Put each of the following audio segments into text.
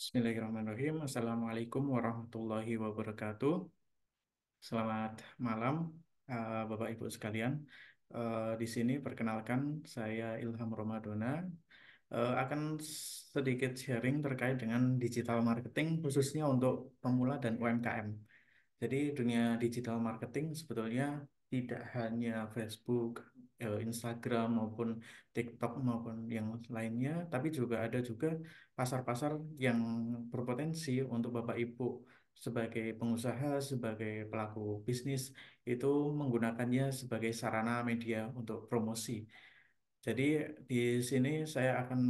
Bismillahirrahmanirrahim. Assalamualaikum warahmatullahi wabarakatuh. Selamat malam, Bapak Ibu sekalian. Di sini perkenalkan saya Ilham Romadona. Akan sedikit sharing terkait dengan digital marketing khususnya untuk pemula dan UMKM. Jadi dunia digital marketing sebetulnya tidak hanya Facebook, Instagram maupun TikTok maupun yang lainnya, tapi juga ada juga pasar-pasar yang berpotensi untuk Bapak Ibu sebagai pengusaha, sebagai pelaku bisnis itu menggunakannya sebagai sarana media untuk promosi. Jadi di sini saya akan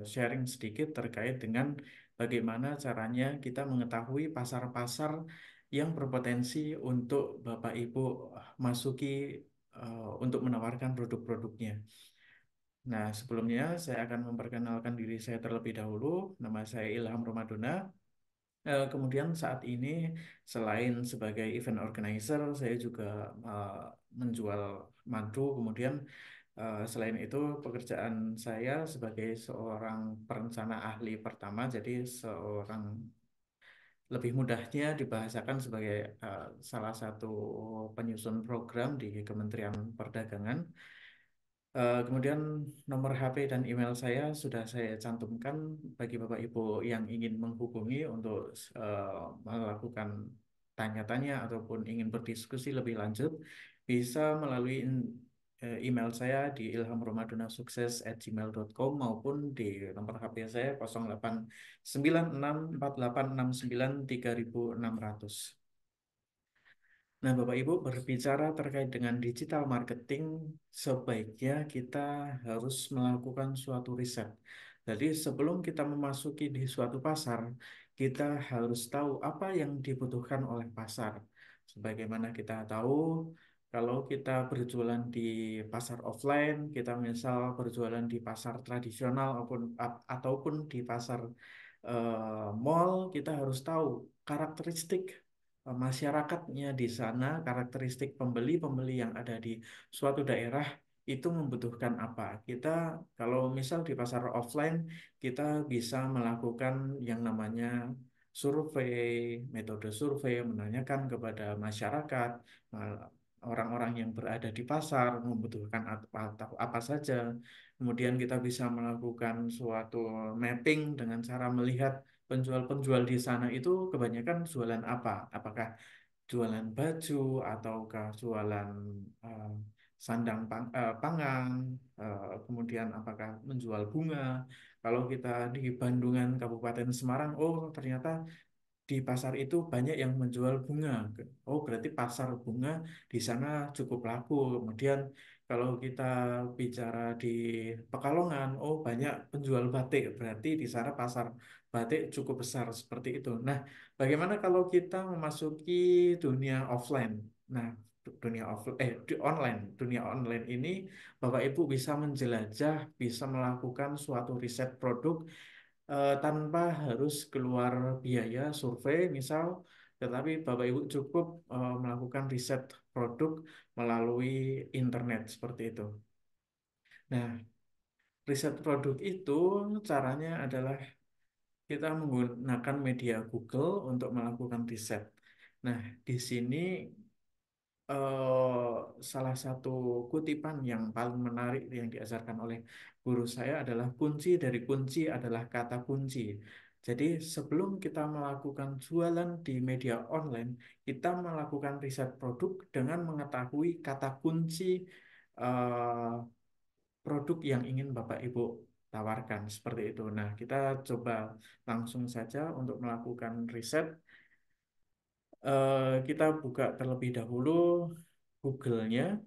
sharing sedikit terkait dengan bagaimana caranya kita mengetahui pasar-pasar yang berpotensi untuk Bapak Ibu masuki untuk menawarkan produk-produknya. Nah, sebelumnya saya akan memperkenalkan diri saya terlebih dahulu. Nama saya Ilham Romadona. Kemudian saat ini selain sebagai event organizer, saya juga eh, menjual madu. Kemudian selain itu, pekerjaan saya sebagai seorang perencana ahli pertama, jadi seorang lebih mudahnya dibahasakan sebagai salah satu penyusun program di Kementerian Perdagangan. Kemudian nomor HP dan email saya sudah saya cantumkan bagi Bapak Ibu yang ingin menghubungi untuk melakukan tanya-tanya ataupun ingin berdiskusi lebih lanjut, bisa melalui email saya di ilhamromadonasukses@gmail.com maupun di nomor HP saya 089648693006. Nah, Bapak Ibu berbicara terkait dengan digital marketing, sebaiknya kita harus melakukan suatu riset. Jadi, sebelum kita memasuki di suatu pasar, kita harus tahu apa yang dibutuhkan oleh pasar. Sebagaimana kita tahu, kalau kita berjualan di pasar offline, kita misal berjualan di pasar tradisional ataupun di pasar mall, kita harus tahu karakteristik masyarakatnya di sana, karakteristik pembeli-pembeli yang ada di suatu daerah itu membutuhkan apa. Kita kalau misal di pasar offline, kita bisa melakukan yang namanya survei, metode survei, menanyakan kepada masyarakat, eh, orang-orang yang berada di pasar membutuhkan atau apa saja. Kemudian kita bisa melakukan suatu mapping dengan cara melihat penjual-penjual di sana itu kebanyakan jualan apa? Apakah jualan baju ataukah jualan eh, pangan, kemudian apakah menjual bunga? Kalau kita di Bandungan, Kabupaten Semarang, oh ternyata di pasar itu banyak yang menjual bunga. Oh, berarti pasar bunga di sana cukup laku. Kemudian kalau kita bicara di Pekalongan, oh banyak penjual batik. Berarti di sana pasar batik cukup besar seperti itu. Nah, bagaimana kalau kita memasuki dunia offline? Nah, di online, dunia online ini Bapak Ibu bisa menjelajah, bisa melakukan suatu riset produk tanpa harus keluar biaya survei misal, tetapi Bapak Ibu cukup melakukan riset produk melalui internet seperti itu. Nah, riset produk itu caranya adalah kita menggunakan media Google untuk melakukan riset. Nah, di sini eh, salah satu kutipan yang paling menarik yang diajarkan oleh guru saya adalah kunci dari kunci adalah kata kunci. Jadi sebelum kita melakukan jualan di media online, kita melakukan riset produk dengan mengetahui kata kunci eh, produk yang ingin Bapak Ibu tawarkan seperti itu. Nah, kita coba langsung saja untuk melakukan riset. Kita buka terlebih dahulu Google-nya.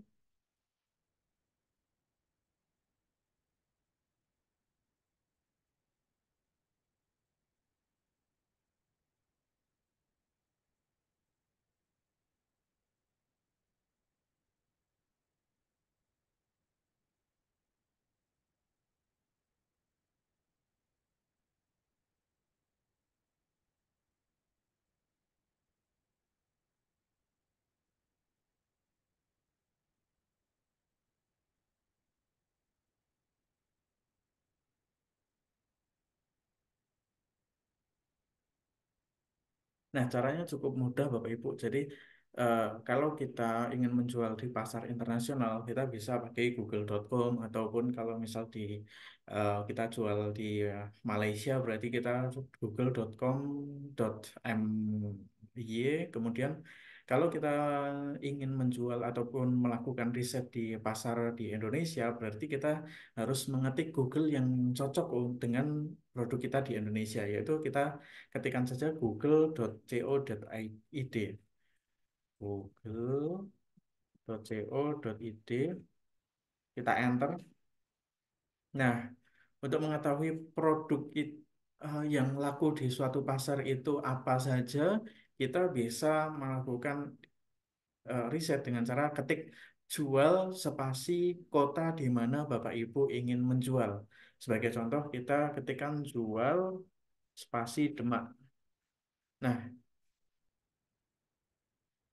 Nah, caranya cukup mudah Bapak Ibu. Jadi kalau kita ingin menjual di pasar internasional, kita bisa pakai google.com ataupun kalau misal kita jual di Malaysia berarti kita google.com.my. Kemudian kalau kita ingin menjual ataupun melakukan riset di pasar di Indonesia, berarti kita harus mengetik Google yang cocok dengan produk kita di Indonesia, yaitu kita ketikkan saja google.co.id, google.co.id, kita enter. Nah, untuk mengetahui yang laku di suatu pasar itu apa saja, kita bisa melakukan riset dengan cara ketik jual spasi kota di mana Bapak Ibu ingin menjual. Sebagai contoh, kita ketikkan jual spasi Demak. Nah,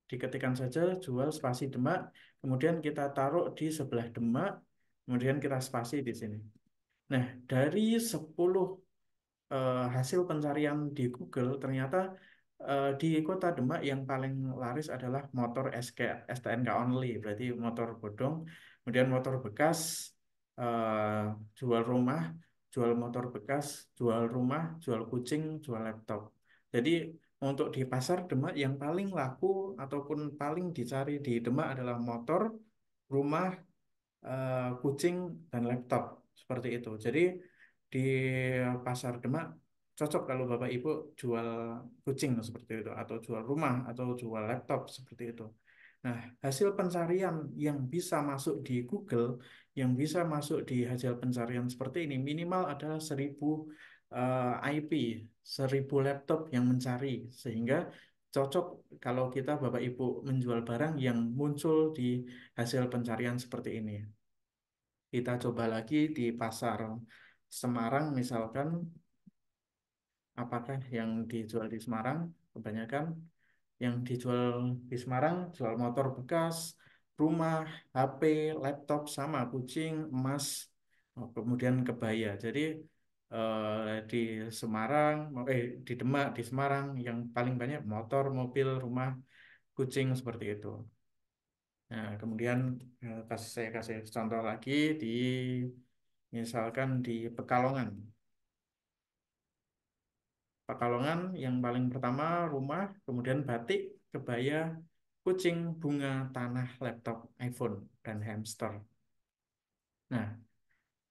diketikkan saja jual spasi Demak, kemudian kita taruh di sebelah Demak, kemudian kita spasi di sini. Nah, dari 10 hasil pencarian di Google, ternyata di kota Demak yang paling laris adalah motor STNK only, berarti motor bodong, kemudian motor bekas, eh, jual rumah, jual motor bekas, jual rumah, jual kucing, jual laptop. Jadi untuk di pasar Demak yang paling laku ataupun paling dicari di Demak adalah motor, rumah, kucing, dan laptop seperti itu. Jadi di pasar Demak cocok kalau Bapak Ibu jual kucing seperti itu, atau jual rumah, atau jual laptop seperti itu. Nah, hasil pencarian yang bisa masuk di Google, yang bisa masuk di hasil pencarian seperti ini minimal adalah 1000 IP, 1000 laptop yang mencari, sehingga cocok kalau kita Bapak Ibu menjual barang yang muncul di hasil pencarian seperti ini. Kita coba lagi di pasar Semarang misalkan, apakah yang dijual di Semarang? Kebanyakan yang dijual di Semarang jual motor bekas, rumah, HP, laptop, sama kucing, emas, kemudian kebaya. Jadi di Semarang, di Demak, di Semarang yang paling banyak motor, mobil, rumah, kucing seperti itu. Nah, kemudian saya kasih contoh lagi di misalkan di Pekalongan. Pekalongan yang paling pertama rumah, kemudian batik, kebaya, kucing, bunga, tanah, laptop, iPhone, dan hamster. Nah,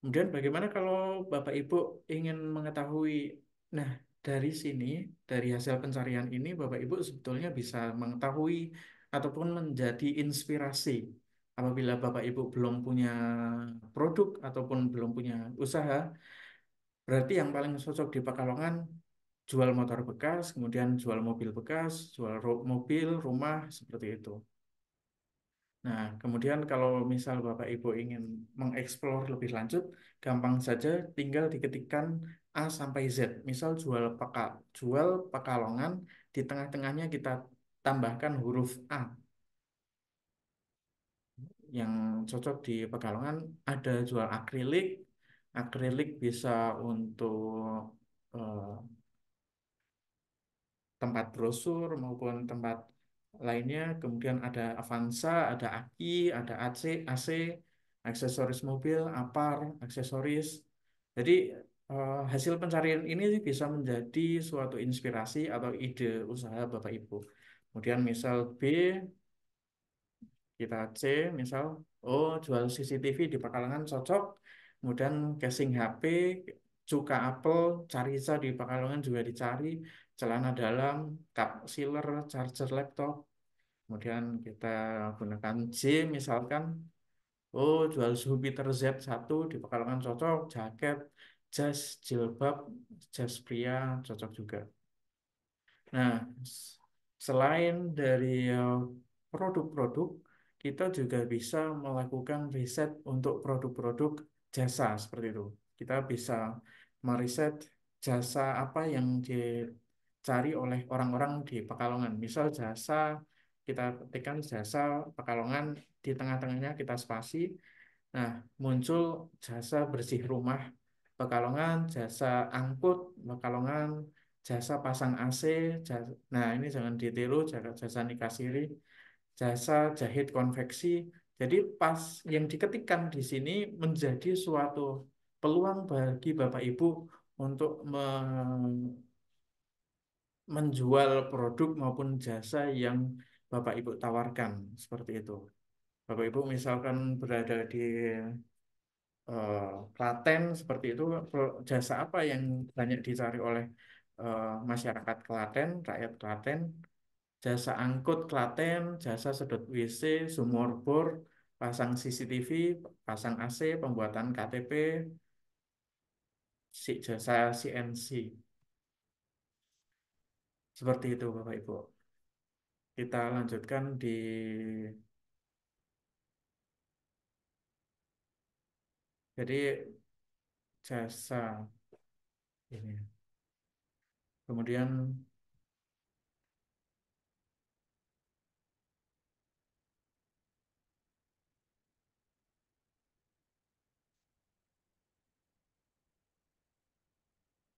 kemudian bagaimana kalau Bapak Ibu ingin mengetahui, nah dari sini, dari hasil pencarian ini, Bapak Ibu sebetulnya bisa mengetahui ataupun menjadi inspirasi. Apabila Bapak Ibu belum punya produk ataupun belum punya usaha, berarti yang paling cocok di Pekalongan jual motor bekas, kemudian jual mobil bekas, jual mobil, rumah, seperti itu. Nah, kemudian kalau misal Bapak Ibu ingin mengeksplor lebih lanjut, gampang saja tinggal diketikkan A sampai Z. Misal jual Pekalongan, di tengah-tengahnya kita tambahkan huruf A. Yang cocok di Pekalongan ada jual akrilik, akrilik bisa untuk eh, tempat brosur maupun tempat lainnya. Kemudian ada Avanza, ada Aki, ada AC, aksesoris mobil, Apar, aksesoris. Jadi hasil pencarian ini bisa menjadi suatu inspirasi atau ide usaha Bapak Ibu. Kemudian misal B, kita C, misal, oh jual CCTV di Pekalongan cocok. Kemudian casing HP, cuka apel, Carisa di Pekalongan juga dicari, celana dalam, cup sealer, charger laptop. Kemudian kita gunakan J misalkan, oh jual Jupiter Z1 di Pekalongan cocok, jaket, jas, jilbab, jas pria cocok juga. Nah, selain dari produk-produk, kita juga bisa melakukan riset untuk produk-produk jasa seperti itu. Kita bisa meriset jasa apa yang dicari oleh orang-orang di Pekalongan. Misal jasa, kita ketikkan jasa Pekalongan, di tengah-tengahnya kita spasi. Nah, muncul jasa bersih rumah Pekalongan, jasa angkut Pekalongan, jasa pasang AC, nah ini jangan ditiru, jasa nikah siri, jasa jahit konveksi. Jadi pas yang diketikkan di sini menjadi suatu peluang bagi Bapak Ibu untuk menjual produk maupun jasa yang Bapak Ibu tawarkan seperti itu. Bapak Ibu misalkan berada di eh, Klaten seperti itu, jasa apa yang banyak dicari oleh masyarakat Klaten, rakyat Klaten, jasa angkut Klaten, jasa sedot WC, sumur bor, pasang CCTV, pasang AC, pembuatan KTP, jasa CNC. Seperti itu Bapak Ibu. Kita lanjutkan di jadi jasa ini. Kemudian